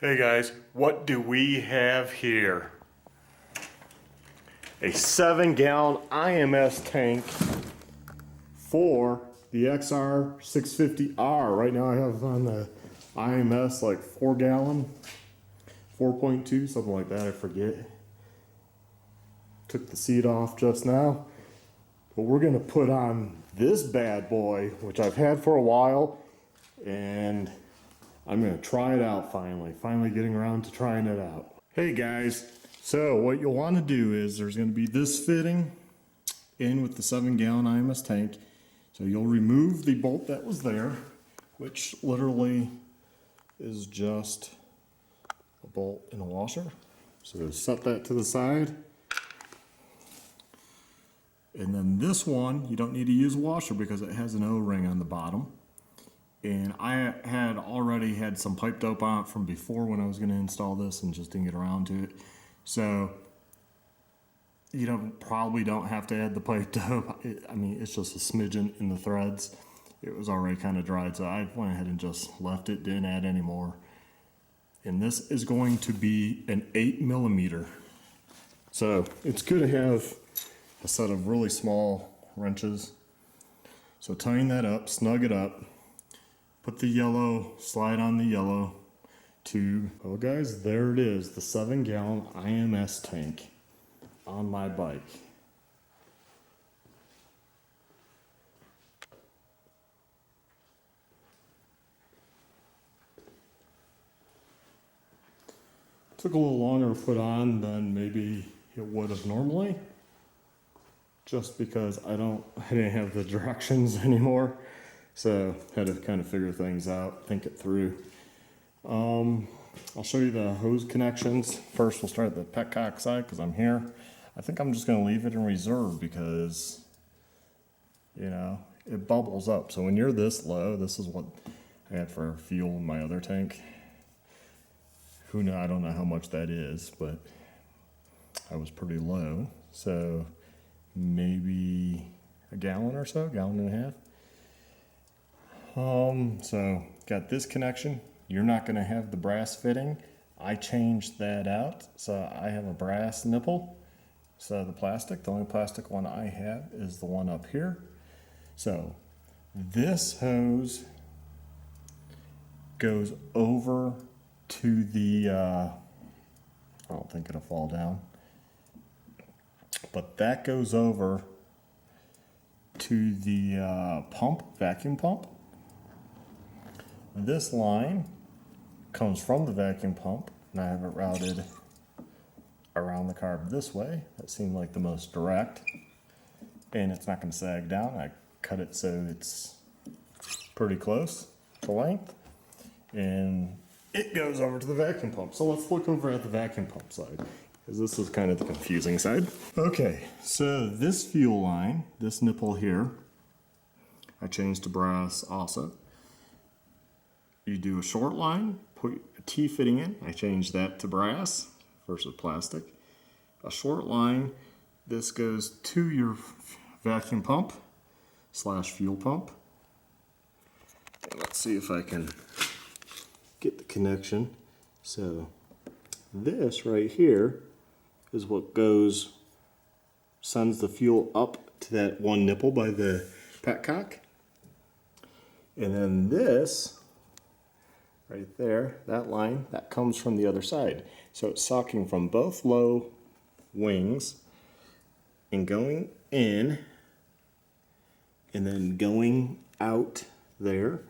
Hey guys, what do we have here? A 7-gallon IMS tank for the XR650R. Right now I have on the IMS like 4-gallon, 4.2, something like that, I forget. Took the seat off just now. But we're gonna put on this bad boy, which I've had for a while, and I'm gonna try it out finally getting around to trying it out. Hey guys, so what you'll wanna do is there's gonna be this fitting in with the 7-gallon IMS tank. So you'll remove the bolt that was there, which literally is just a bolt and a washer. So set that to the side. And then this one, you don't need to use a washer because it has an O-ring on the bottom. And I had already had some pipe dope on it from before when I was going to install this and just didn't get around to it. So you probably don't have to add the pipe dope. I mean, it's just a smidgen in the threads. It was already kind of dried, so I went ahead and just left it, didn't add any more. And this is going to be an 8mm. So it's good to have a set of really small wrenches. So tighten that up, snug it up, put the yellow, slide on the yellow tube. Oh guys, there it is, the 7-gallon IMS tank on my bike. Took a little longer to put on than maybe it would have normally, just because I didn't have the directions anymore, so had to kind of figure things out, think it through. I'll show you the hose connections. First we'll start at the petcock side because I'm here. I think I'm just going to leave it in reserve because, you know, it bubbles up. So when you're this low, this is what I had for fuel in my other tank. Who knows? I don't know how much that is, but I was pretty low. So maybe a gallon or so, gallon and a half. So got this connection. You're not going to have the brass fitting. I changed that out, so I have a brass nipple. So the only plastic one I have is the one up here. So this hose goes over to the, I don't think it'll fall down, but that goes over to the vacuum pump. This line comes from the vacuum pump, and I have it routed around the carb this way. That seemed like the most direct, and it's not going to sag down. I cut it so it's pretty close to length, and it goes over to the vacuum pump. So let's look over at the vacuum pump side, because this is kind of the confusing side. Okay, so this fuel line, this nipple here, I changed to brass also. You do a short line, put a T-fitting in. I changed that to brass versus plastic. A short line, this goes to your vacuum pump / fuel pump. And let's see if I can get the connection. So this right here is what sends the fuel up to that one nipple by the petcock. And then this right there, that line, that comes from the other side. So it's sucking from both low wings and going in and then going out there.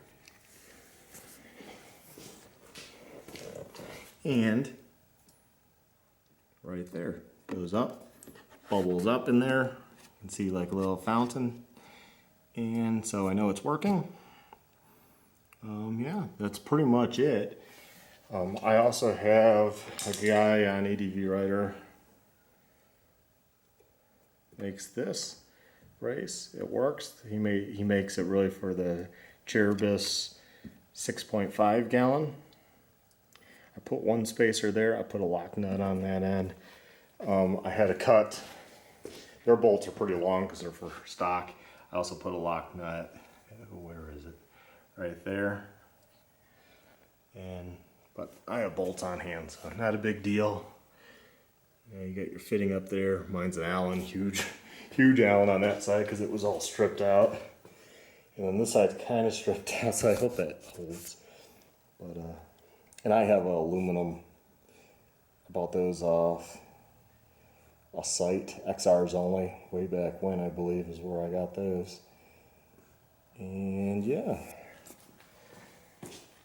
And right there, goes up, bubbles up in there. You can see like a little fountain. And so I know it's working. Yeah, that's pretty much it. I also have a guy on ADV Rider makes this brace. It works. He makes it really for the Cherbis 6.5 gallon. I put one spacer there. I put a lock nut on that end. I had to cut. Their bolts are pretty long because they're for stock. I also put a lock nut. Where is it? Right there. And But I have bolts on hand, so not a big deal. You got your fitting up there. Mine's an Allen, huge Allen on that side because it was all stripped out. And then this side's kind of stripped out, so I hope that holds. But and I have aluminum. I bought those off a site, XRs only, way back when, I believe, is where I got those. And yeah,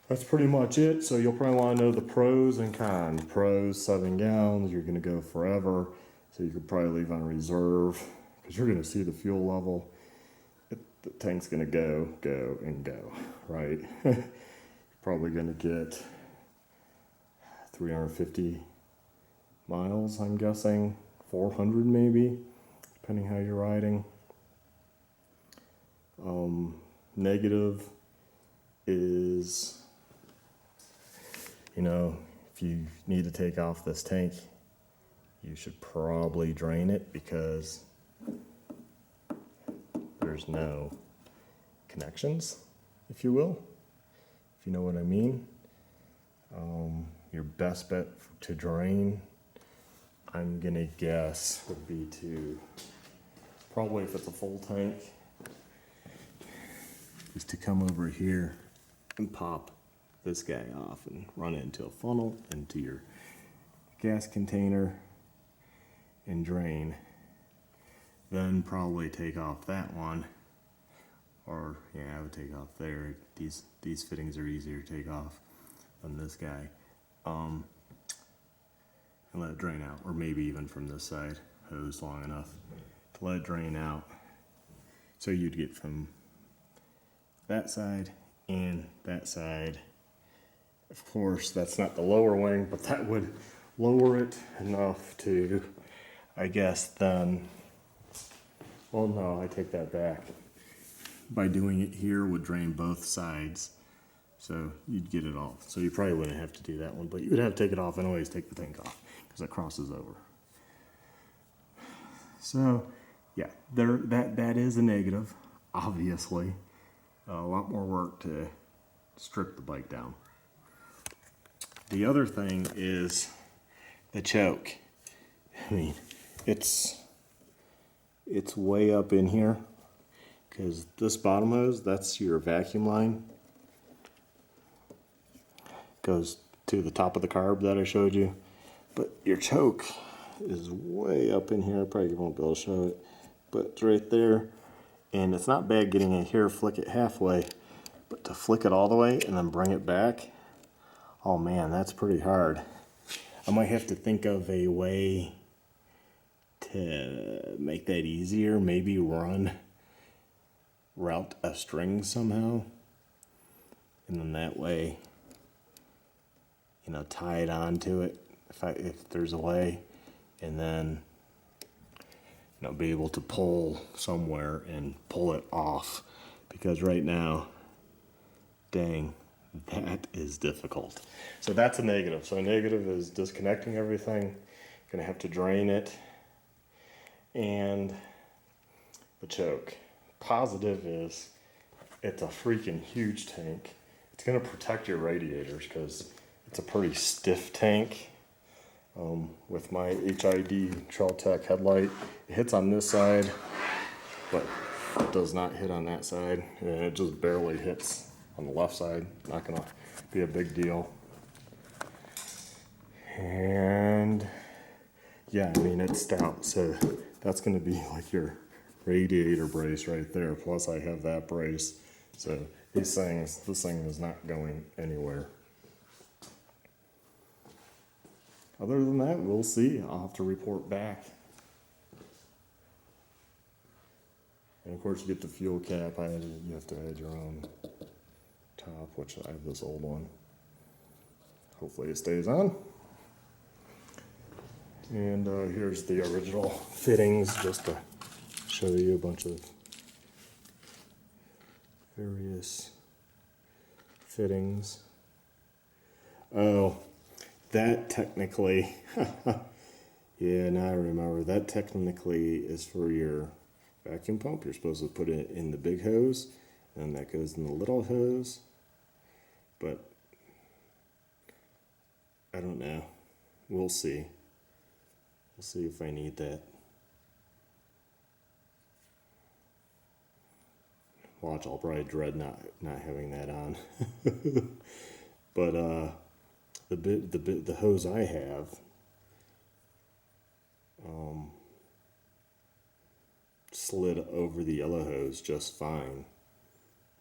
that's pretty much it. So you'll probably want to know the pros and cons. Pros, 7 gallons, you're going to go forever. So you could probably leave on reserve because you're going to see the fuel level. The tank's going to go, and go, right? You're probably going to get 350 miles, I'm guessing. 400 maybe, depending how you're riding. Negative is, you know, if you need to take off this tank, you should probably drain it because there's no connections, if you will, if you know what I mean. Your best bet to drain, I'm gonna guess, would be to, probably if it's a full tank, is to come over here and pop this guy off and run it into a funnel, into your gas container, and drain. Then probably take off that one, or yeah, I would take off there. These fittings are easier to take off than this guy. And let it drain out, or maybe even from this side, hose long enough to let it drain out. So you'd get from that side and that side. Of course, that's not the lower wing, but that would lower it enough to, I guess, then, well, no, I take that back. By doing it here would drain both sides. So you'd get it all. So you probably wouldn't have to do that one, but you would have to take it off anyways, take the tank off, because it crosses over. So yeah, that is a negative, obviously. A lot more work to strip the bike down. The other thing is the choke. I mean, it's way up in here, because this bottom hose, that's your vacuum line. Goes to the top of the carb that I showed you, but your choke is way up in here. I probably won't be able to show it, but it's right there, and it's not bad getting it here, flick it halfway, but to flick it all the way and then bring it back, oh man, that's pretty hard. I might have to think of a way to make that easier, maybe route a string somehow, and then that way, you know, tie it onto it if there's a way, and then, you know, be able to pull somewhere and pull it off, because right now, dang, that is difficult. So that's a negative. So a negative is disconnecting everything, gonna have to drain it, and the choke. Positive is it's a freaking huge tank. It's gonna protect your radiators because it's a pretty stiff tank. With my HID Trailtech headlight, it hits on this side, but it does not hit on that side, and it just barely hits on the left side. Not gonna be a big deal. And yeah, I mean, it's stout, so that's gonna be like your radiator brace right there. Plus I have that brace, so this thing is not going anywhere. Other than that, we'll see. I'll have to report back. And of course, you get the fuel cap. You have to add your own top, which I have this old one. Hopefully it stays on. And here's the original fittings, just to show you a bunch of various fittings. Oh, that technically, yeah, now I remember, that technically is for your vacuum pump. You're supposed to put it in the big hose, and that goes in the little hose. But I don't know. We'll see. We'll see if I need that. Watch, I'll probably dread not having that on. But the hose I have, slid over the yellow hose just fine,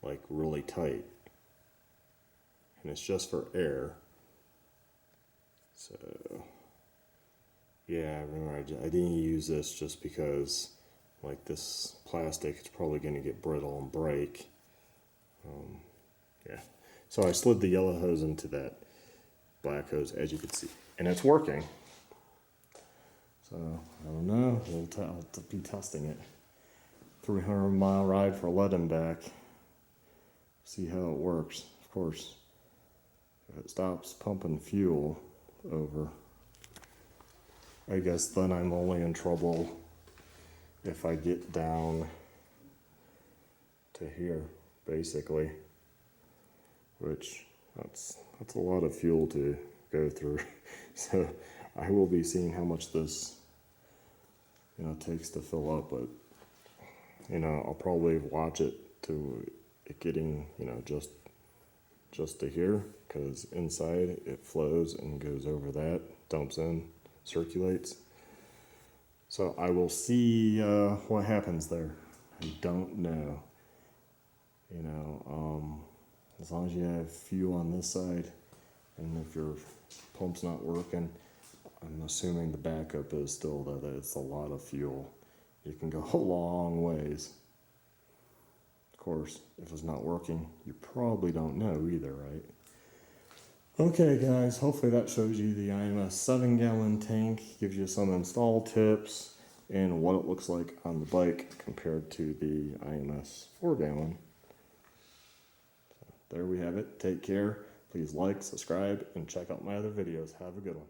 like really tight, and it's just for air. So yeah, remember I didn't use this just because, like, this plastic, it's probably going to get brittle and break. Yeah, so I slid the yellow hose into that black hose, as you can see, and it's working. So I don't know, I'll be testing it. 300-mile ride for lead and back. See how it works. Of course, if it stops pumping fuel over, I guess then I'm only in trouble if I get down to here, basically, which that's a lot of fuel to go through. So I will be seeing how much this, takes to fill up, but I'll probably watch it to it getting, just to here, because inside it flows and goes over that, dumps in, circulates. So I will see what happens there. I don't know. As long as you have fuel on this side, and if your pump's not working, I'm assuming the backup is still that it's a lot of fuel. You can go a long ways. Of course, if it's not working, you probably don't know either, right? Okay guys, hopefully that shows you the IMS 7-gallon tank, gives you some install tips and what it looks like on the bike compared to the IMS 4-gallon. So there we have it. Take care. Please like, subscribe, and check out my other videos. Have a good one.